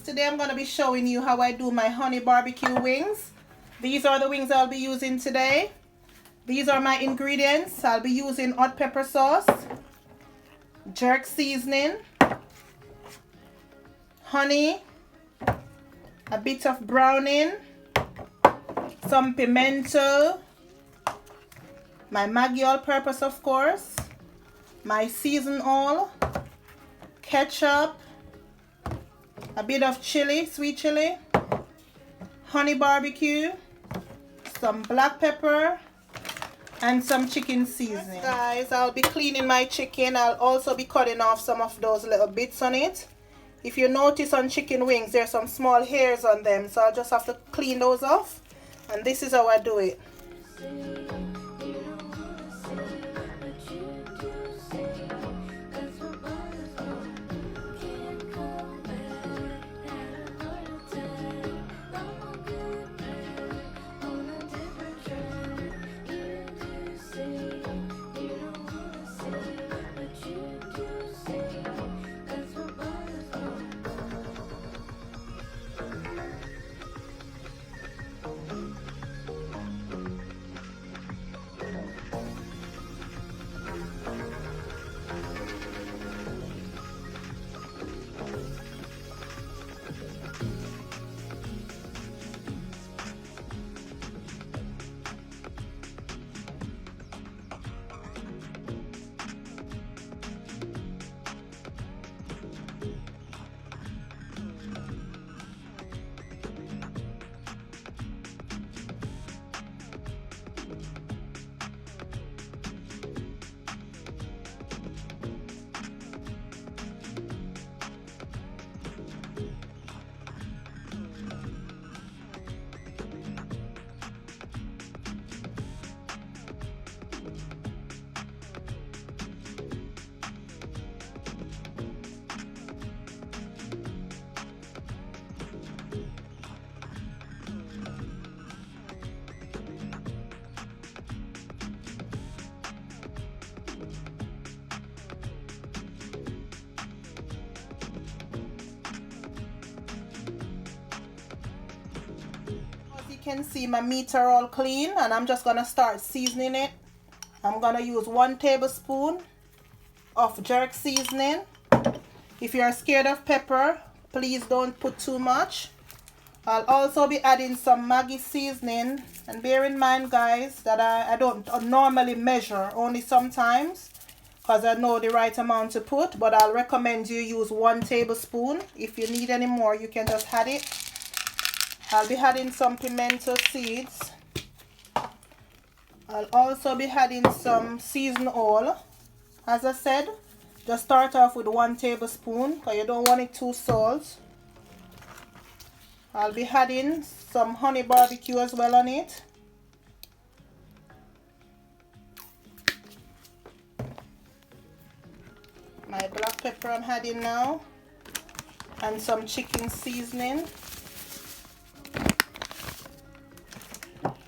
Today I'm going to be showing you how I do my honey barbecue wings. These are the wings I'll be using today. These are my ingredients. I'll be using hot pepper sauce, jerk seasoning, honey, a bit of browning, some pimento, my Maggi all-purpose of course, my seasoned oil, ketchup, a bit of chili, sweet chili, honey barbecue, some black pepper, and some chicken seasoning. Guys, I'll be cleaning my chicken. I'll also be cutting off some of those little bits on it. If you notice on chicken wings, there's some small hairs on them, so I'll just have to clean those off. And this is how I do it. Can see my meat are all clean, and I'm just gonna start seasoning it. I'm gonna use 1 tablespoon of jerk seasoning. If you're scared of pepper, please don't put too much. I'll also be adding some Maggi seasoning, and bear in mind guys that I don't normally measure, only sometimes, because I know the right amount to put, but I'll recommend you use 1 tablespoon. If you need any more, you can just add it. I'll be adding some pimento seeds. I'll also be adding some seasoned oil. As I said, just start off with 1 tablespoon because you don't want it too salt. I'll be adding some honey barbecue as well on it. My black pepper I'm adding now. And some chicken seasoning.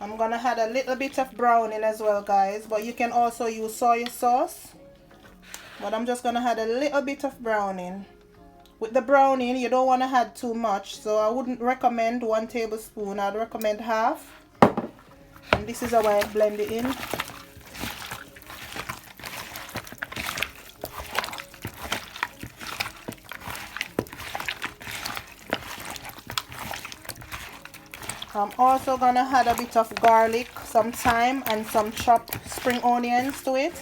I'm gonna add a little bit of browning as well guys, but you can also use soy sauce, but I'm just gonna add a little bit of browning. With the browning you don't want to add too much, so I wouldn't recommend 1 tablespoon. I'd recommend half, and this is how I blend it in. I'm also gonna add a bit of garlic, some thyme, and some chopped spring onions to it.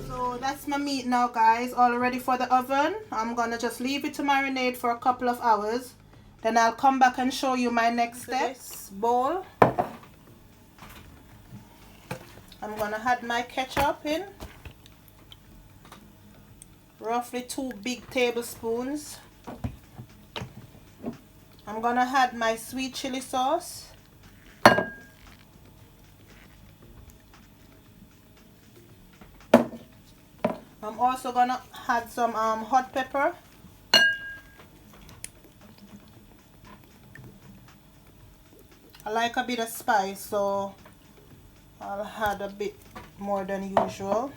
So that's my meat now guys, all ready for the oven. I'm gonna just leave it to marinate for a couple of hours, then I'll come back and show you my next steps. Bowl, I'm gonna add my ketchup in, roughly 2 big tablespoons. I'm gonna add my sweet chili sauce. I'm also gonna add some hot pepper. I like a bit of spice, so I'll add a bit more than usual.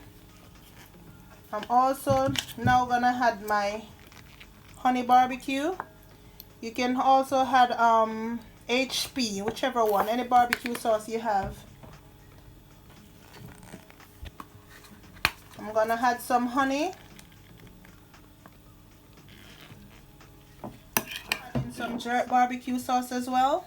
I'm also now gonna add my honey barbecue. You can also add HP, whichever one, any barbecue sauce you have. I'm gonna add some honey. Adding some jerk barbecue sauce as well.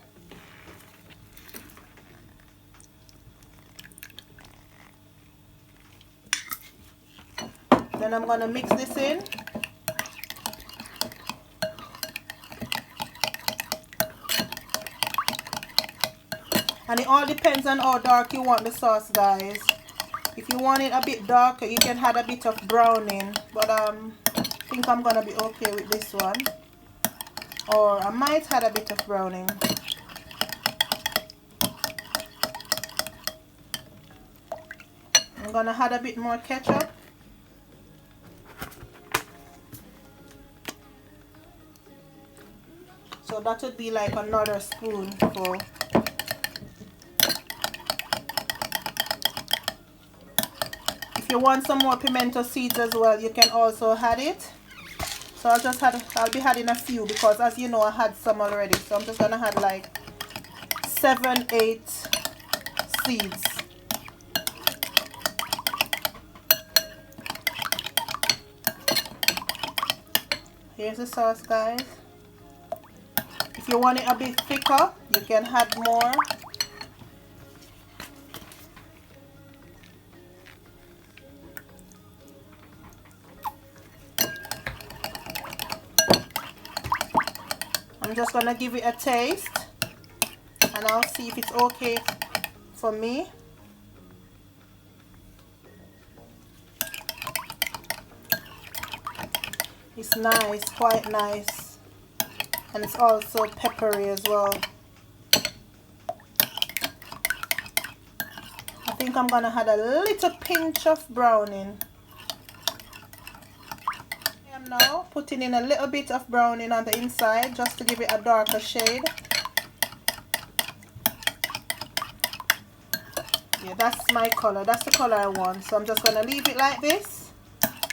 Then I'm gonna mix this in. And it all depends on how dark you want the sauce, guys. If you want it a bit darker, you can add a bit of browning. But I think I'm gonna be okay with this one. Or I might add a bit of browning. I'm gonna add a bit more ketchup. So that would be like another spoonful. If you want some more pimento seeds as well, you can also add it. So I'll be adding a few because, as you know, I had some already. So I'm just gonna add like 7-8 seeds. Here's the sauce, guys. If you want it a bit thicker, you can add more. I'm just gonna give it a taste and I'll see if it's okay for me. It's nice, quite nice, and it's also peppery as well. I think I'm gonna add a little pinch of browning. I'm now putting in a little bit of browning on the inside just to give it a darker shade. Yeah, that's my color. That's the color I want. So I'm just gonna leave it like this,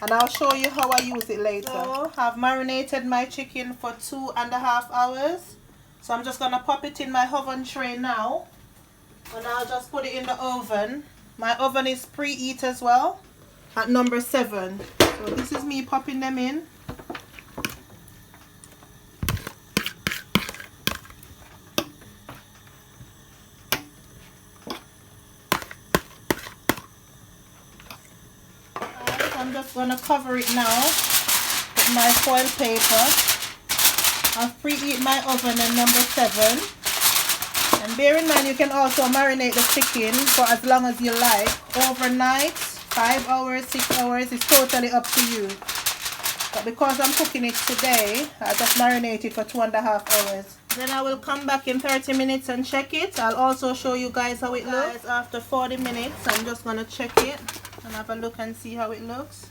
and I'll show you how I use it later. So I've marinated my chicken for 2.5 hours. So I'm just gonna pop it in my oven tray now, and I'll just put it in the oven. My oven is preheat as well at number 7. So this is me popping them in. I'm just gonna cover it now with my foil paper. I've preheat my oven at number 7. And bear in mind, you can also marinate the chicken for as long as you like. Overnight, 5 hours, 6 hours, it's totally up to you. But because I'm cooking it today, I just marinate it for 2.5 hours. Then I will come back in 30 minutes and check it. I'll also show you guys how it looks. After 40 minutes, I'm just gonna check it and have a look and see how it looks.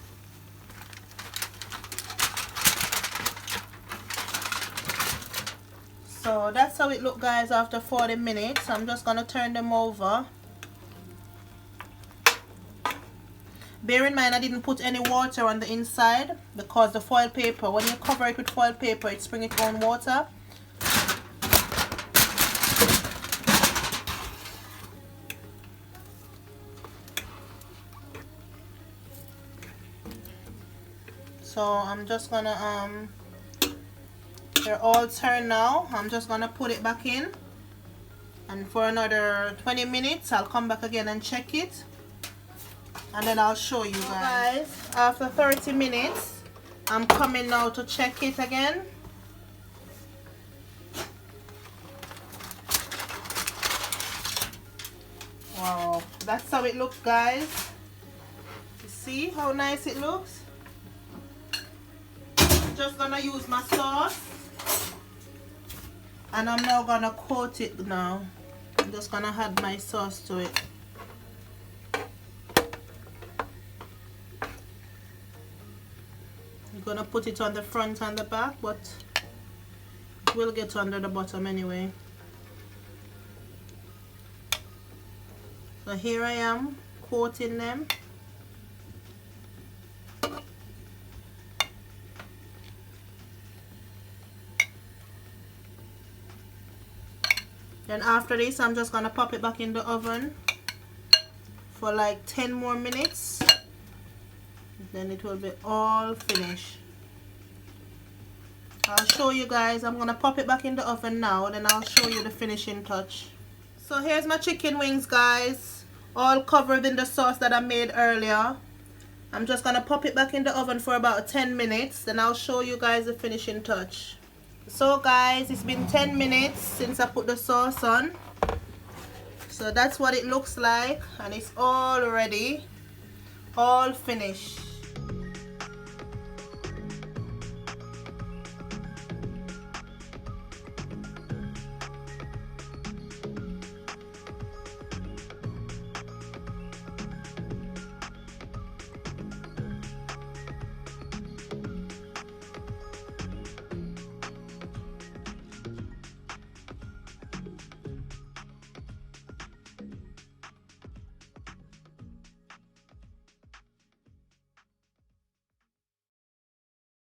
So that's how it looked, guys, after 40 minutes. I'm just gonna turn them over. Bear in mind, I didn't put any water on the inside because the foil paper, when you cover it with foil paper, it springs its own water. So I'm just gonna they're all turned now. I'm just gonna put it back in, and for another 20 minutes I'll come back again and check it, and then I'll show you guys. After 30 minutes I'm coming now to check it again. Wow, that's how it looks, guys. You see how nice it looks? I'm just gonna use my sauce, and I'm now gonna coat it now. I'm just gonna add my sauce to it. gonna put it on the front and the back, but we'll get under the bottom anyway. So here I am coating them. Then after this, I'm just gonna pop it back in the oven for like 10 more minutes. Then it will be all finished. I'll show you guys. I'm gonna pop it back in the oven now, then I'll show you the finishing touch. So here's my chicken wings, guys, all covered in the sauce that I made earlier. I'm just gonna pop it back in the oven for about 10 minutes, then I'll show you guys the finishing touch. So guys, it's been 10 minutes since I put the sauce on. So that's what it looks like, and it's all ready, all finished.